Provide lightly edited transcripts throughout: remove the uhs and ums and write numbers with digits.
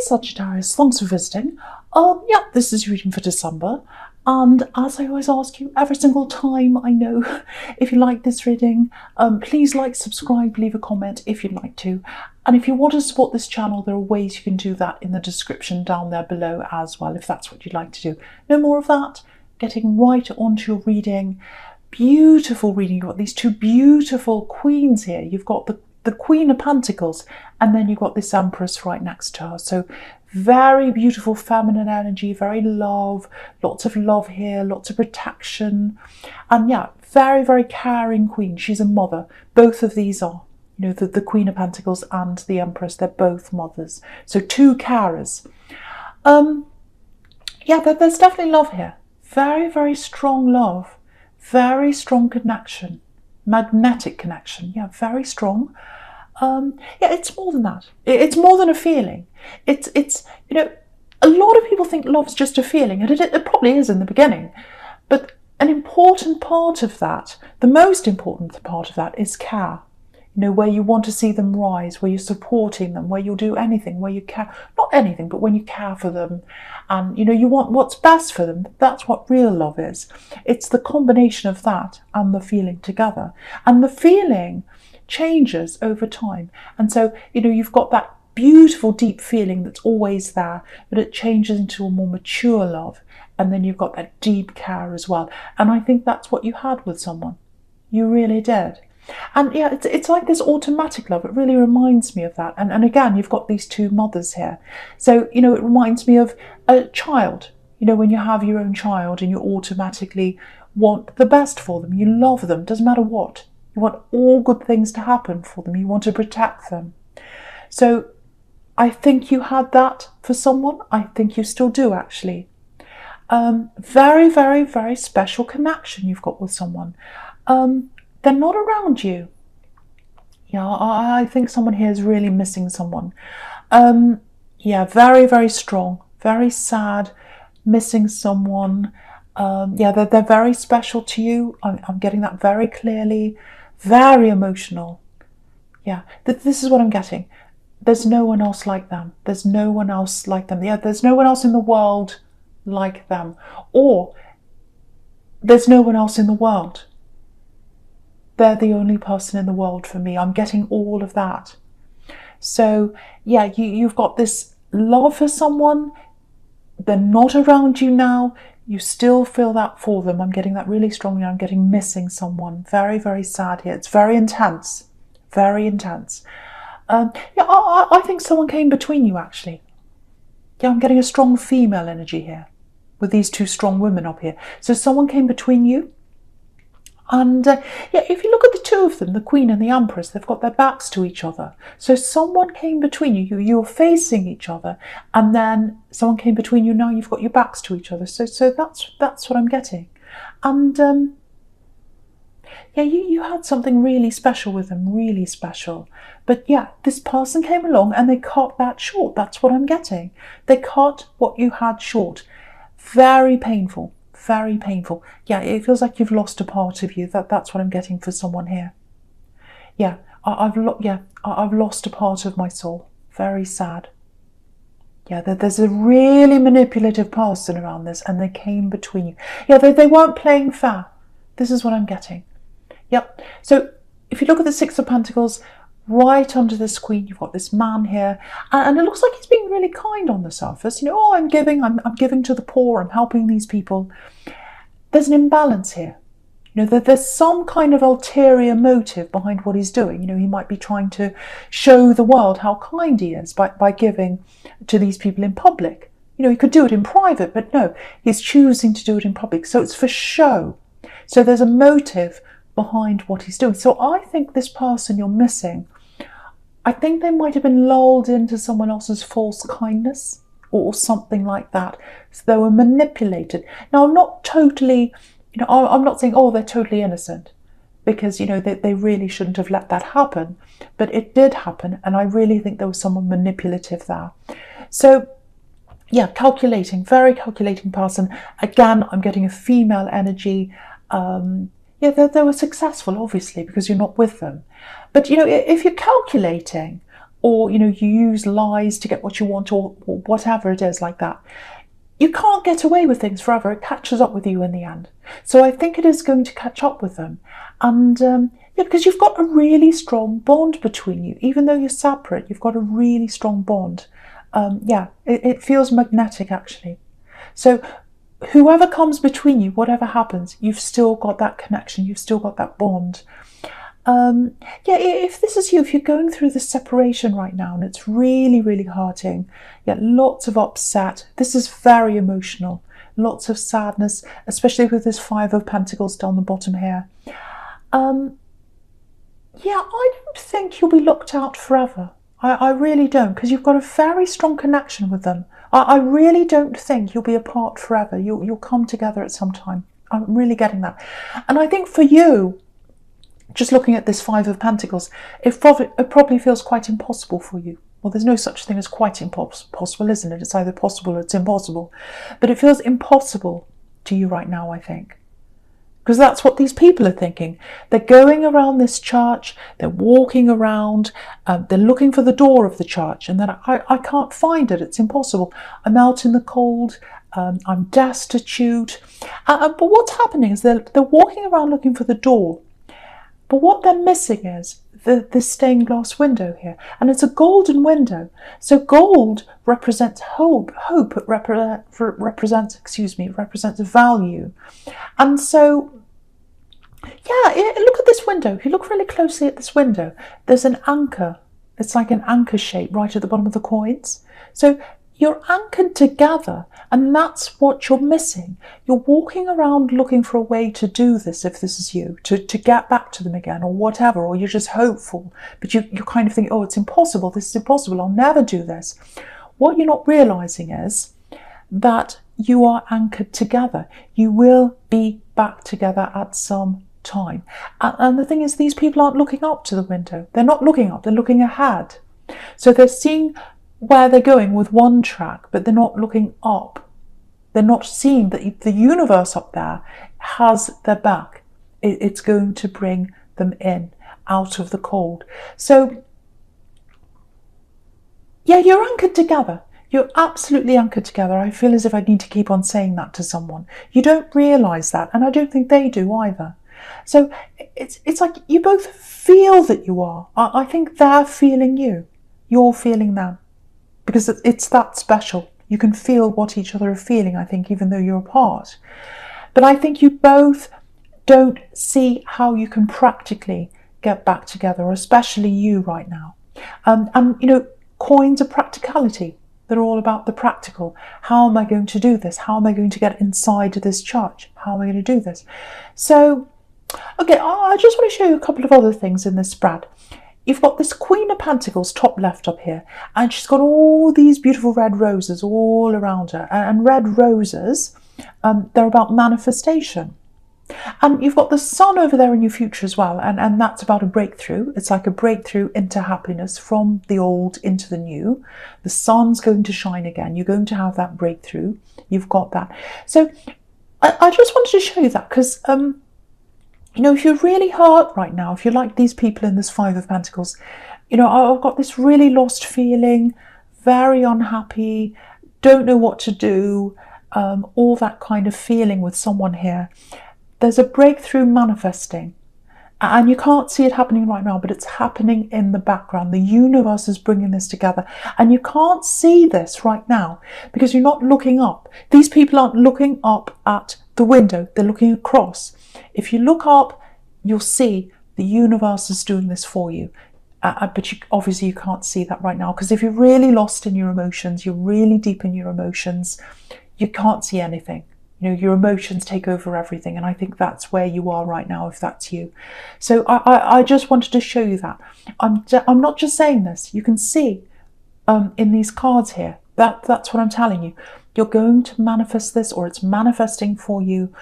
Sagittarius, thanks for visiting. Yeah, this is your reading for December. And as I always ask you every single time, I know, if you like this reading, please like, subscribe, leave a comment if you'd like to. And if you want to support this channel, there are ways you can do that in the description down there below as well, if that's what you'd like to do. No more of that. Getting right onto your reading. Beautiful reading. You've got these two beautiful queens here. You've got the Queen of Pentacles, and then you've got this Empress right next to her. So very beautiful feminine energy, very love, lots of love here, lots of protection. And yeah, very, very caring queen. She's a mother. Both of these are, you know, the Queen of Pentacles and the Empress, they're both mothers. So two carers. Yeah, there's definitely love here. Very, very strong love. Very strong connection. Magnetic connection. Yeah, very strong. Yeah, it's more than that. It's more than a feeling. It's you know, a lot of people think love's just a feeling, and it probably is in the beginning. But an important part of that, the most important part of that, is care. You know, where you want to see them rise, where you're supporting them, where you'll do anything, where you care, not anything, but when you care for them, and you know, you want what's best for them. That's what real love is. It's the combination of that and the feeling together. And the feeling changes over time. And so, you know, you've got that beautiful deep feeling that's always there, but it changes into a more mature love. And then you've got that deep care as well. And I think that's what you had with someone. You really did. And yeah, it's like this automatic love. It really reminds me of that. And again, you've got these two mothers here. So, you know, it reminds me of a child. You know, when you have your own child and you automatically want the best for them. You love them, doesn't matter what. You want all good things to happen for them. You want to protect them. So I think you had that for someone. I think you still do, actually. Very, very, very special connection you've got with someone. They're not around you. Yeah, I think someone here is really missing someone. Yeah, very, very strong, very sad, missing someone. Yeah, they're very special to you. I'm getting that very clearly. Very emotional. Yeah, this is what I'm getting. There's no one else like them. There's no one else like them. Yeah, there's no one else in the world like them. Or there's no one else in the world. They're the only person in the world for me. I'm getting all of that. So yeah, you've got this love for someone. They're not around you now. You still feel that for them. I'm getting that really strongly. I'm getting missing someone. Very, very sad here. It's very intense. Very intense. Yeah, I think someone came between you, actually. Yeah, I'm getting a strong female energy here with these two strong women up here. So someone came between you. And yeah, if you look at the two of them, the Queen and the Empress, they've got their backs to each other. So someone came between you. You were facing each other, and then someone came between you. Now you've got your backs to each other. So that's what I'm getting. And yeah, you had something really special with them, really special. But yeah, this person came along and they cut that short. That's what I'm getting. They cut what you had short. Very painful. Very painful. Yeah, it feels like you've lost a part of you. That's what I'm getting for someone here. Yeah, I've lost a part of my soul. Very sad. Yeah, there's a really manipulative person around this, and they came between you. Yeah, they weren't playing fair. This is what I'm getting. Yep. So if you look at the Six of Pentacles, right under this Queen, you've got this man here, and it looks like he's being really kind on the surface. You know, oh, I'm giving to the poor, I'm helping these people. There's an imbalance here. You know, there's some kind of ulterior motive behind what he's doing. You know, he might be trying to show the world how kind he is by giving to these people in public. You know, he could do it in private, but no, he's choosing to do it in public. So it's for show. So there's a motive behind what he's doing. So I think this person you're missing, I think they might have been lulled into someone else's false kindness or something like that. So they were manipulated. Now, I'm not totally, you know, I'm not saying, oh, they're totally innocent, because, you know, they really shouldn't have let that happen. But it did happen, and I really think there was someone manipulative there. So yeah, calculating, very calculating person. Again, I'm getting a female energy. Yeah, they were successful, obviously, because you're not with them. But, you know, if you're calculating, or you use lies to get what you want, or whatever it is like that. You can't get away with things forever. It catches up with you in the end. So I think it is going to catch up with them. And yeah, because you've got a really strong bond between you. Even though you're separate, you've got a really strong bond. Yeah, it feels magnetic, actually. So whoever comes between you, whatever happens, you've still got that connection. You've still got that bond. Yeah, if this is you, if you're going through the separation right now and it's really, really hurting, yeah, lots of upset. This is very emotional. Lots of sadness, especially with this Five of Pentacles down the bottom here. Yeah, I don't think you'll be locked out forever. I really don't, because you've got a very strong connection with them. I really don't think you'll be apart forever. You'll come together at some time. I'm really getting that. And I think for you, just looking at this Five of Pentacles, it probably feels quite impossible for you. Well, there's no such thing as quite impossible, isn't it? It's either possible or it's impossible. But it feels impossible to you right now, I think. Because that's what these people are thinking. They're going around this church, they're walking around, they're looking for the door of the church, and then I can't find it, it's impossible. I'm out in the cold, I'm destitute. But what's happening is they're walking around looking for the door. But what they're missing is the stained glass window here. And it's a golden window. So gold represents hope. Hope represents value. And so, yeah, look at this window. If you look really closely at this window, there's an anchor. It's like an anchor shape right at the bottom of the coins. So you're anchored together, and that's what you're missing. You're walking around looking for a way to do this, if this is you, to get back to them again, or whatever, or you're just hopeful, but you're kind of thinking, oh, it's impossible, this is impossible, I'll never do this. What you're not realising is that you are anchored together. You will be back together at some time. And the thing is, these people aren't looking up to the window. They're not looking up, they're looking ahead. So they're seeing where they're going with one track, but they're not looking up. They're not seeing that the universe up there has their back. It's going to bring them in, out of the cold. So, yeah, you're anchored together. You're absolutely anchored together. I feel as if I need to keep on saying that to someone. You don't realise that, and I don't think they do either. So it's like you both feel that you are. I think they're feeling you. You're feeling them. Because it's that special. You can feel what each other are feeling, I think, even though you're apart. But I think you both don't see how you can practically get back together, especially you right now. And coins are practicality. They're all about the practical. How am I going to do this? How am I going to get inside this church? How am I going to do this? So, okay, I just want to show you a couple of other things in this spread. You've got this Queen of Pentacles top left up here, and she's got all these beautiful red roses all around her. And red roses, they're about manifestation. And you've got the sun over there in your future as well, and that's about a breakthrough. It's like a breakthrough into happiness from the old into the new. The sun's going to shine again. You're going to have that breakthrough. You've got that. So I just wanted to show you that because if you're really hurt right now, if you're like these people in this Five of Pentacles, I've got this really lost feeling, very unhappy, don't know what to do, all that kind of feeling with someone here. There's a breakthrough manifesting, and you can't see it happening right now, but it's happening in the background. The universe is bringing this together, and you can't see this right now because you're not looking up. These people aren't looking up at the window, they're looking across. If you look up, you'll see the universe is doing this for you. But obviously you can't see that right now, because if you're really lost in your emotions, you're really deep in your emotions, you can't see anything. Your emotions take over everything, and I think that's where you are right now, if that's you. So I just wanted to show you that. I'm not just saying this. You can see in these cards here, that's what I'm telling you. You're going to manifest this, or it's manifesting for you,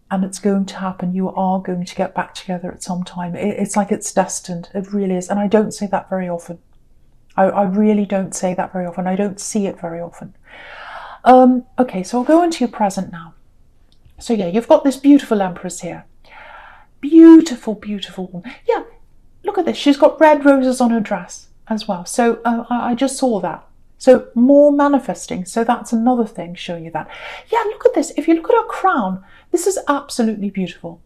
and it's going to happen. You are going to get back together at some time. It's like it's destined. It really is. And I don't say that very often. I really don't say that very often. I don't see it very often. Okay, so I'll go into your present now. So yeah, you've got this beautiful Empress here. Beautiful, beautiful woman. Yeah, look at this. She's got red roses on her dress. as well. So I just saw that. So more manifesting. So that's another thing showing you that. Yeah, look at this. If you look at her crown, this is absolutely beautiful.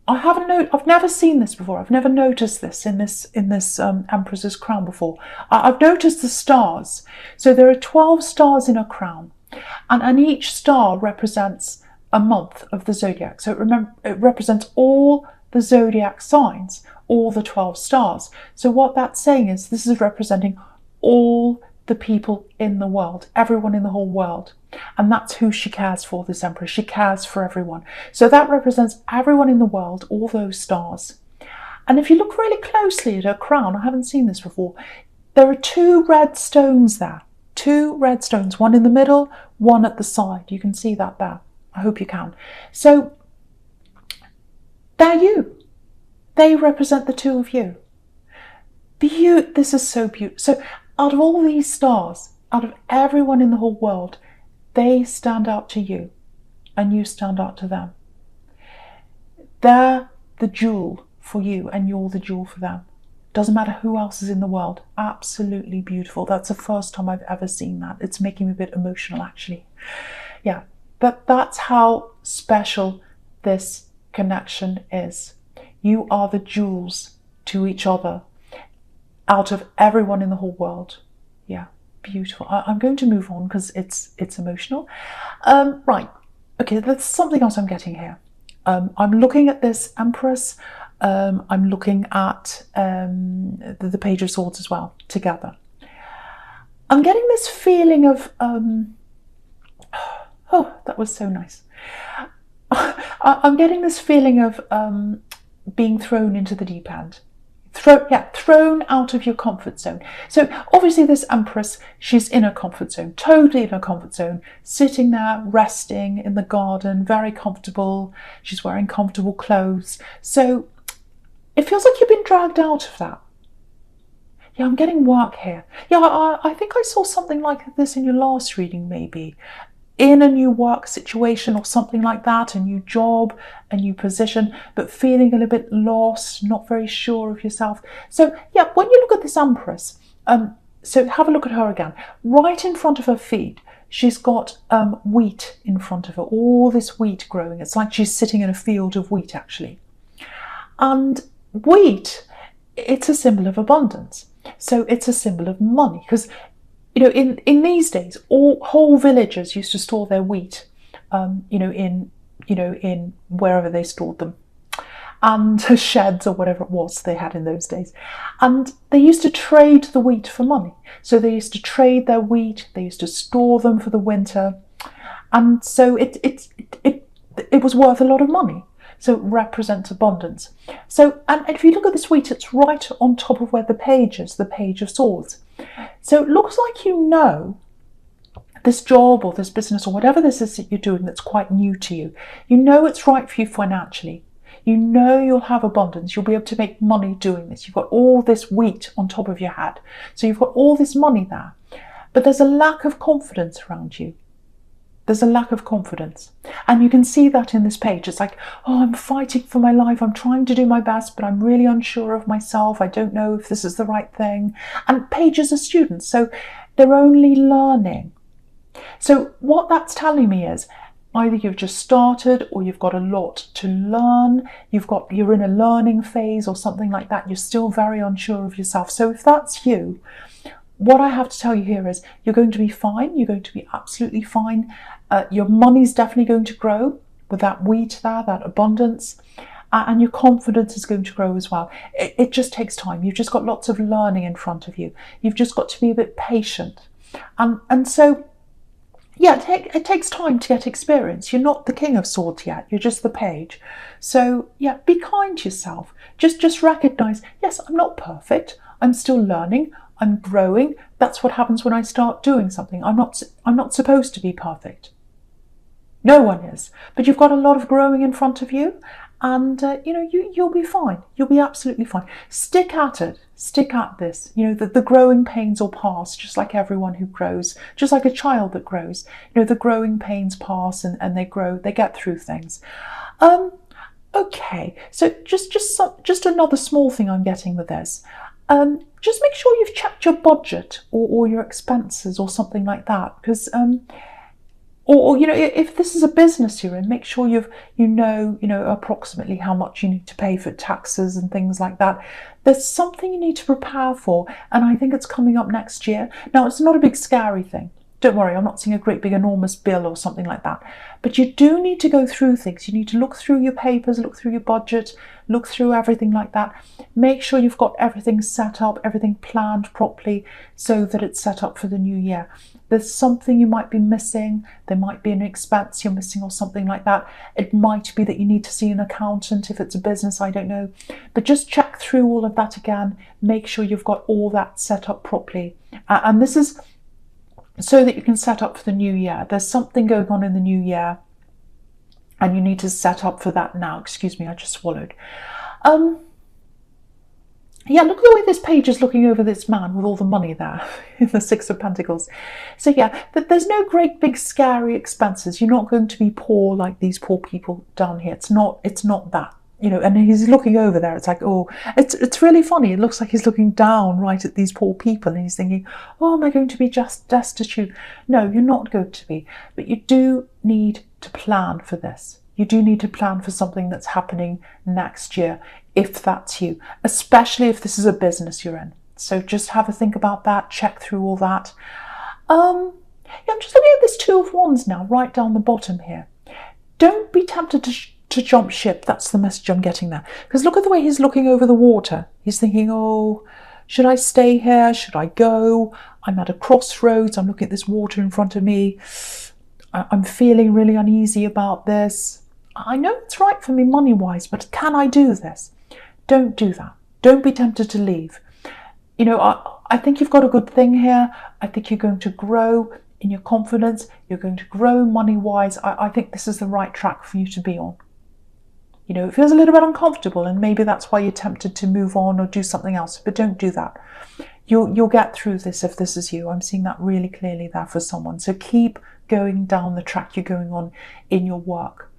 I've never seen this before. I've never noticed this in this Empress's crown before. I've noticed the stars. So there are 12 stars in her crown, and each star represents a month of the zodiac. So it represents all the zodiac signs, all the 12 stars. So what that's saying is this is representing all the people in the world, everyone in the whole world. And that's who she cares for, this Empress. She cares for everyone. So that represents everyone in the world, all those stars. And if you look really closely at her crown, I haven't seen this before, there are 2 red stones there. 2 red stones, one in the middle, one at the side. You can see that there. I hope you can. So they're you. They represent the 2 of you. This is so beautiful. So out of all these stars, out of everyone in the whole world, they stand out to you and you stand out to them. They're the jewel for you and you're the jewel for them. Doesn't matter who else is in the world. Absolutely beautiful. That's the first time I've ever seen that. It's making me a bit emotional, actually. Yeah, but that's how special this connection is. You are the jewels to each other out of everyone in the whole world. Yeah. Beautiful. I'm going to move on because it's emotional. Right. Okay, there's something else I'm getting here. I'm looking at this Empress. I'm looking at the Page of Swords as well, together. I'm getting this feeling of... oh, that was so nice. I'm getting this feeling of being thrown into the deep end. Thrown out of your comfort zone. So obviously this Empress, she's in her comfort zone, totally in her comfort zone, sitting there, resting in the garden, very comfortable. She's wearing comfortable clothes. So it feels like you've been dragged out of that. Yeah, I'm getting work here. Yeah, I think I saw something like this in your last reading, maybe. In a new work situation or something like that, a new job, a new position, but feeling a little bit lost, not very sure of yourself. So yeah, when you look at this Empress, so have a look at her again. Right in front of her feet, she's got wheat in front of her, all this wheat growing. It's like she's sitting in a field of wheat, actually. And wheat, it's a symbol of abundance. So it's a symbol of money, because you know, in these days, whole villages used to store their wheat, in wherever they stored them, and sheds or whatever it was they had in those days, and they used to trade the wheat for money. So they used to trade their wheat. They used to store them for the winter, and so it was worth a lot of money. So it represents abundance. So, and if you look at this wheat, it's right on top of where the Page is, the Page of Swords. So it looks like you know this job or this business or whatever this is that you're doing that's quite new to you. You know it's right for you financially. You know you'll have abundance. You'll be able to make money doing this. You've got all this wheat on top of your head. So you've got all this money there. But there's a lack of confidence around you. There's a lack of confidence. And you can see that in this page. It's like, oh, I'm fighting for my life. I'm trying to do my best, but I'm really unsure of myself. I don't know if this is the right thing. And pages are students, so they're only learning. So what that's telling me is either you've just started or you've got a lot to learn. You're in a learning phase or something like that. You're still very unsure of yourself. So if that's you, what I have to tell you here is you're going to be fine. You're going to be absolutely fine. Your money's definitely going to grow with that wheat there, that abundance, and your confidence is going to grow as well. It just takes time. You've just got lots of learning in front of you. You've just got to be a bit patient. And so, yeah, it takes time to get experience. You're not the King of Swords yet. You're just the Page. So, yeah, be kind to yourself. Just recognise, yes, I'm not perfect. I'm still learning. I'm growing. That's what happens when I start doing something. I'm not supposed to be perfect. No one is. But you've got a lot of growing in front of you, and you'll be fine. You'll be absolutely fine. Stick at it. Stick at this. The growing pains will pass, just like everyone who grows, just like a child that grows. The growing pains pass, and they grow. They get through things. Okay. So just another small thing I'm getting with this. Just make sure you've checked your budget or your expenses or something like that, because or if this is a business you're in, make sure you know approximately how much you need to pay for taxes and things like that. There's something you need to prepare for, and I think it's coming up next year. Now, it's not a big scary thing. Don't worry, I'm not seeing a great big enormous bill or something like that. But you do need to go through things. You need to look through your papers, look through your budget, look through everything like that. Make sure you've got everything set up, everything planned properly so that it's set up for the new year. There's something you might be missing. There might be an expense you're missing or something like that. It might be that you need to see an accountant if it's a business, I don't know. But just check through all of that again. Make sure you've got all that set up properly. And this is so that you can set up for the new year. There's something going on in the new year and you need to set up for that now. Excuse me, I just swallowed. Yeah, look at the way this page is looking over this man with all the money there in the Six of Pentacles. So yeah, there's no great big scary expenses. You're not going to be poor like these poor people down here. It's not that. And he's looking over there. It's like, oh, it's really funny. It looks like he's looking down right at these poor people and he's thinking, oh, am I going to be just destitute? No, you're not going to be. But you do need to plan for this. You do need to plan for something that's happening next year, if that's you, especially if this is a business you're in. So just have a think about that, check through all that. Yeah, I'm just looking at this Two of Wands now, right down the bottom here. Don't be tempted to jump ship. That's the message I'm getting there. Because look at the way he's looking over the water. He's thinking, oh, should I stay here? Should I go? I'm at a crossroads. I'm looking at this water in front of me. I'm feeling really uneasy about this. I know it's right for me money-wise, but can I do this? Don't do that. Don't be tempted to leave. I think you've got a good thing here. I think you're going to grow in your confidence. You're going to grow money-wise. I think this is the right track for you to be on. It feels a little bit uncomfortable and maybe that's why you're tempted to move on or do something else, but don't do that. You'll get through this if this is you. I'm seeing that really clearly there for someone. So keep going down the track you're going on in your work.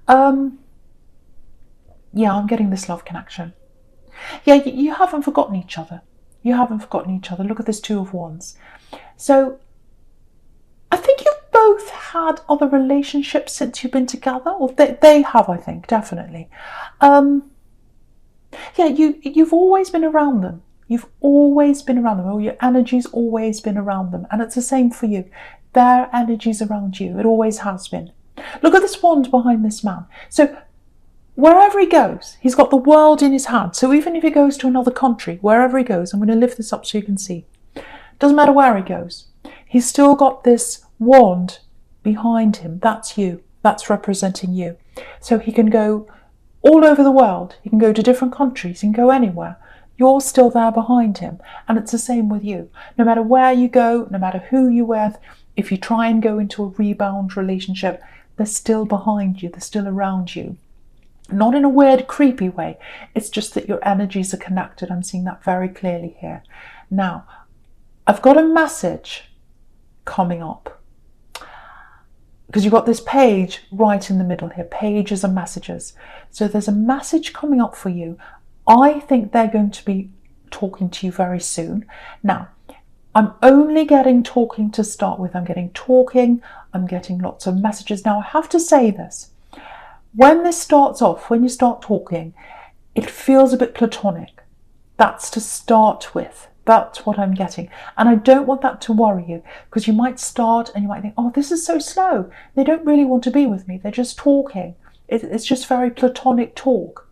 Yeah, I'm getting this love connection. Yeah, you haven't forgotten each other. You haven't forgotten each other. Look at this Two of Wands. So I think you've both had other relationships since you've been together, or they have, I think, definitely. Yeah, you've always been around them. You've always been around them, or your energy's always been around them. And it's the same for you. Their energy's around you. It always has been. Look at this wand behind this man. So wherever he goes, he's got the world in his hand. So even if he goes to another country, wherever he goes, I'm going to lift this up so you can see. Doesn't matter where he goes. He's still got this wand behind him. That's you. That's representing you. So he can go all over the world. He can go to different countries. He can go anywhere. You're still there behind him. And it's the same with you. No matter where you go, no matter who you're with, if you try and go into a rebound relationship, they're still behind you. They're still around you. Not in a weird, creepy way. It's just that your energies are connected. I'm seeing that very clearly here. Now, I've got a message coming up. Because you've got this page right in the middle here. Pages and messages. So there's a message coming up for you. I think they're going to be talking to you very soon. Now, I'm only getting talking to start with. I'm getting talking. I'm getting lots of messages. Now, I have to say this. When this starts off, when you start talking, it feels a bit platonic. That's to start with. That's what I'm getting. And I don't want that to worry you, because you might start and you might think, oh, this is so slow. They don't really want to be with me. They're just talking. It's just very platonic talk.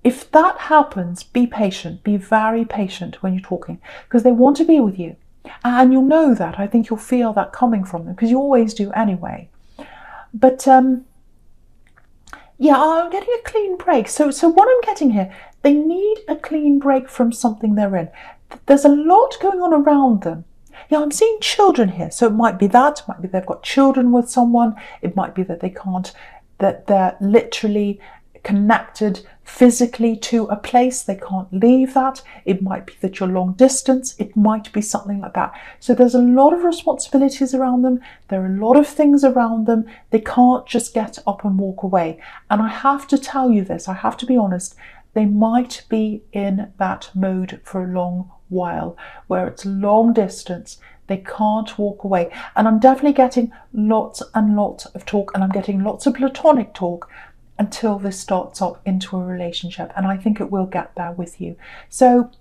If that happens, be patient. Be very patient when you're talking, because they want to be with you. And you'll know that. I think you'll feel that coming from them, because you always do anyway. But yeah, I'm getting a clean break. So what I'm getting here, they need a clean break from something they're in. There's a lot going on around them. Yeah, I'm seeing children here. So it might be that. It might be they've got children with someone. It might be that they can't, that they're literally connected physically to a place. They can't leave that. It might be that you're long distance. It might be something like that. So there's a lot of responsibilities around them. There are a lot of things around them. They can't just get up and walk away. And I have to tell you this, I have to be honest, they might be in that mode for a long while, where it's long distance, they can't walk away. And I'm definitely getting lots and lots of talk, and I'm getting lots of platonic talk until this starts up into a relationship. And I think it will get there with you. So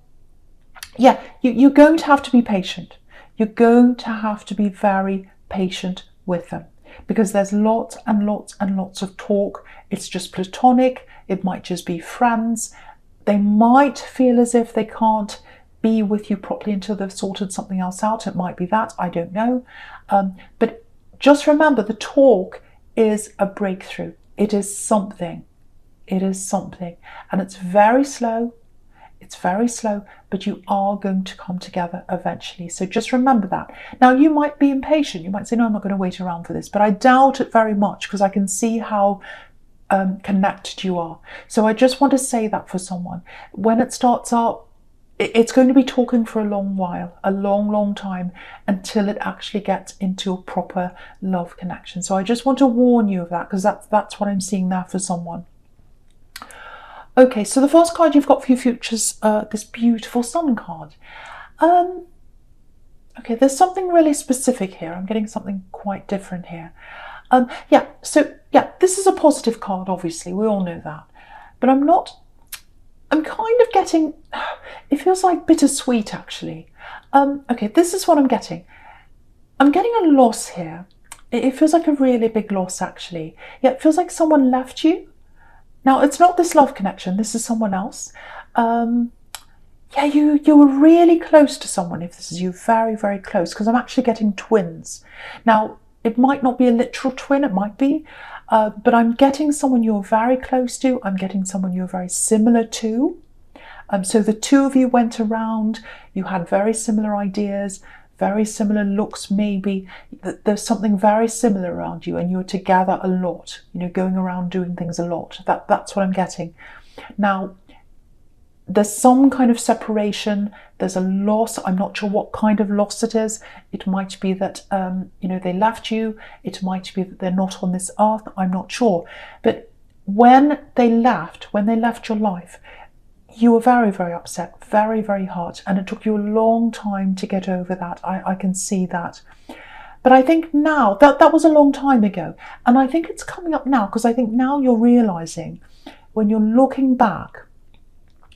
yeah, you're going to have to be patient. You're going to have to be very patient with them, because there's lots and lots and lots of talk. It's just platonic. It might just be friends. They might feel as if they can't be with you properly until they've sorted something else out. It might be that, I don't know. But just remember, the talk is a breakthrough. It is something. It is something. And it's very slow. It's very slow, but you are going to come together eventually. So just remember that. Now, you might be impatient. You might say, no, I'm not going to wait around for this. But I doubt it very much, because I can see how connected you are. So I just want to say that for someone. When it starts up, it's going to be talking for a long while, a long, long time, until it actually gets into a proper love connection. So I just want to warn you of that, because that's what I'm seeing there for someone. Okay, so the first card you've got for your future's this beautiful Sun card. Okay, there's something really specific here. I'm getting something quite different here. This is a positive card, obviously. We all know that. But I'm kind of getting, it feels like bittersweet, actually. Okay, this is what I'm getting. I'm getting a loss here. It feels like a really big loss, actually. Yeah, it feels like someone left you. Now, it's not this love connection. This is someone else. You were really close to someone, if this is you, very, very close, because I'm actually getting twins. Now, it might not be a literal twin, it might be, but I'm getting someone you're very close to. I'm getting someone you're very similar to. So the two of you went around, you had very similar ideas, very similar looks, maybe. There's something very similar around you, and you're together a lot, going around doing things a lot. That's what I'm getting. Now, there's some kind of separation, there's a loss. I'm not sure what kind of loss it is. It might be that, they left you. It might be that they're not on this earth. I'm not sure. But when they left your life, you were very, very upset, very, very hurt, and it took you a long time to get over that. I can see that. But I think now, that was a long time ago, and I think it's coming up now, because I think now you're realising, when you're looking back,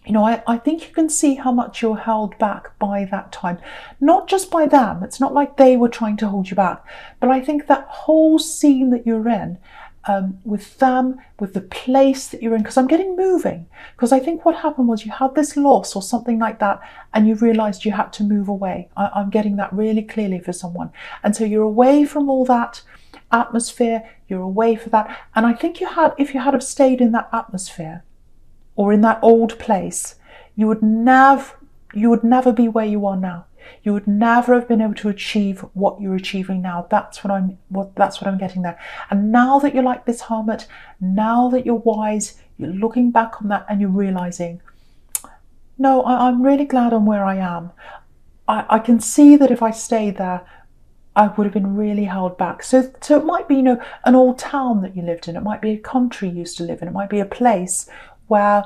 I think you can see how much you're held back by that time. Not just by them, it's not like they were trying to hold you back, but I think that whole scene that you're in, with them, with the place that you're in, because I'm getting moving, because I think what happened was you had this loss or something like that, and you realised you had to move away. I'm getting that really clearly for someone. And so you're away from all that atmosphere, you're away for that. And I think if you had have stayed in that atmosphere, or in that old place, you would never be where you are now. You would never have been able to achieve what you're achieving now. That's what I'm getting there. And now that you're like this hermit, now that you're wise, you're looking back on that and you're realizing, no, I'm really glad I'm where I am. I can see that if I stayed there, I would have been really held back. So it might be, an old town that you lived in. It might be a country you used to live in. It might be a place where,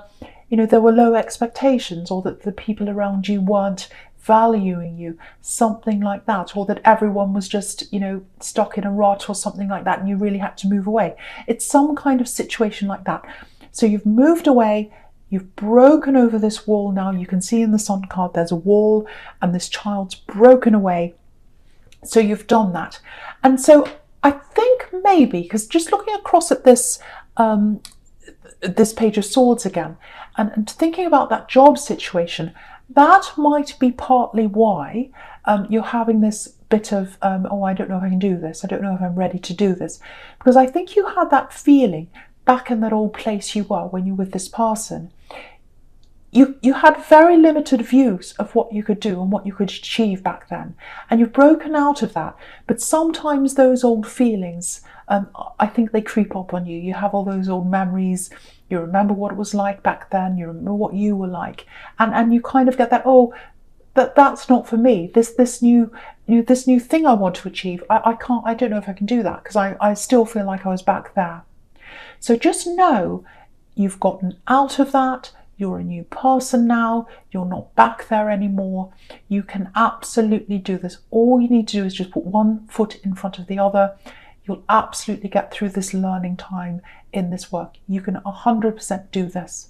there were low expectations, or that the people around you weren't valuing you, something like that, or that everyone was just, stuck in a rut or something like that, and you really had to move away. It's some kind of situation like that. So you've moved away, you've broken over this wall now. You can see in the Sun card there's a wall, and this child's broken away. So you've done that. And so I think maybe, because just looking across at this this Page of Swords again, and thinking about that job situation, that might be partly why you're having this bit of, I don't know if I can do this. I don't know if I'm ready to do this. Because I think you had that feeling back in that old place you were when you were with this person. You had very limited views of what you could do and what you could achieve back then. And you've broken out of that. But sometimes those old feelings, I think they creep up on you. You have all those old memories. You remember what it was like back then. You remember what you were like. And you kind of get that, that's not for me. This new thing I want to achieve, I don't know if I can do that, because I still feel like I was back there. So just know you've gotten out of that. You're a new person now. You're not back there anymore. You can absolutely do this. All you need to do is just put one foot in front of the other. You'll absolutely get through this learning time in this work. You can 100% do this.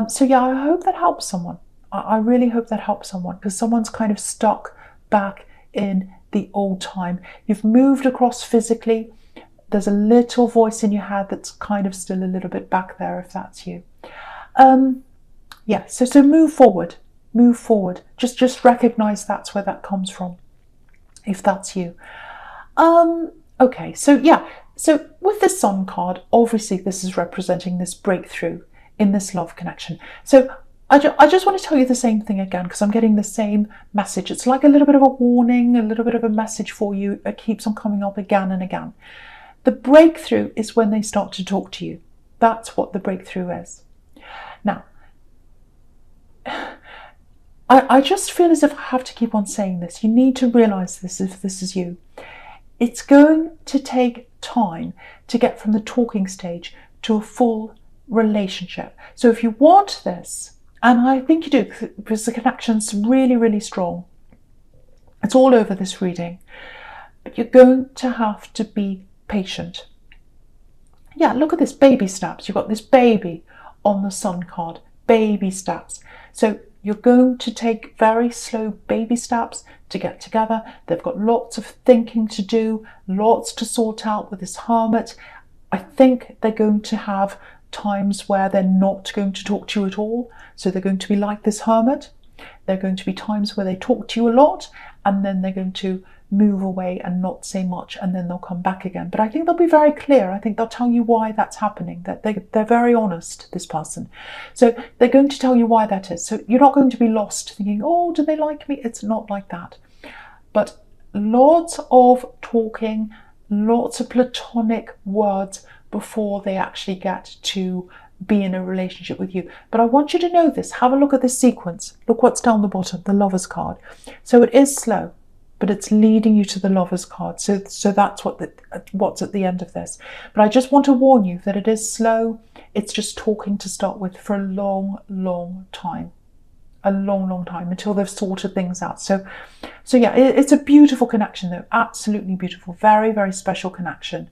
So yeah, I hope that helps someone. I really hope that helps someone, because someone's kind of stuck back in the old time. You've moved across physically. There's a little voice in your head that's kind of still a little bit back there, if that's you. Yeah, so move forward. Just recognize that's where that comes from, if that's you. Okay, so yeah, so with the Sun card, obviously this is representing this breakthrough in this love connection. So I just want to tell you the same thing again, because I'm getting the same message. It's like a little bit of a warning, a little bit of a message for you. It keeps on coming up again and again. The breakthrough is when they start to talk to you. That's what the breakthrough is. Now, I just feel as if I have to keep on saying this. You need to realize this if this is you. It's going to take time to get from the talking stage to a full relationship. So if you want this, and I think you do, because the connection's really, really strong. It's all over this reading. But you're going to have to be patient. Yeah, look at this, baby steps. You've got this baby on the Sun card, baby steps. So you're going to take very slow baby steps to get together. They've got lots of thinking to do, lots to sort out with this hermit. I think they're going to have times where they're not going to talk to you at all. So they're going to be like this hermit. There are going to be times where they talk to you a lot, and then they're going to move away and not say much, and then they'll come back again. But I think they'll be very clear. I think they'll tell you why that's happening, that they're very honest, this person. So they're going to tell you why that is. So you're not going to be lost thinking, oh, do they like me? It's not like that. But lots of talking, lots of platonic words before they actually get to be in a relationship with you. But I want you to know this. Have a look at this sequence. Look what's down the bottom, the Lovers card. So it is slow, but it's leading you to the Lovers card. So that's what's at the end of this. But I just want to warn you that it is slow. It's just talking to start with for a long, long time. A long, long time, until they've sorted things out. So yeah, it's a beautiful connection though. Absolutely beautiful. Very, very special connection.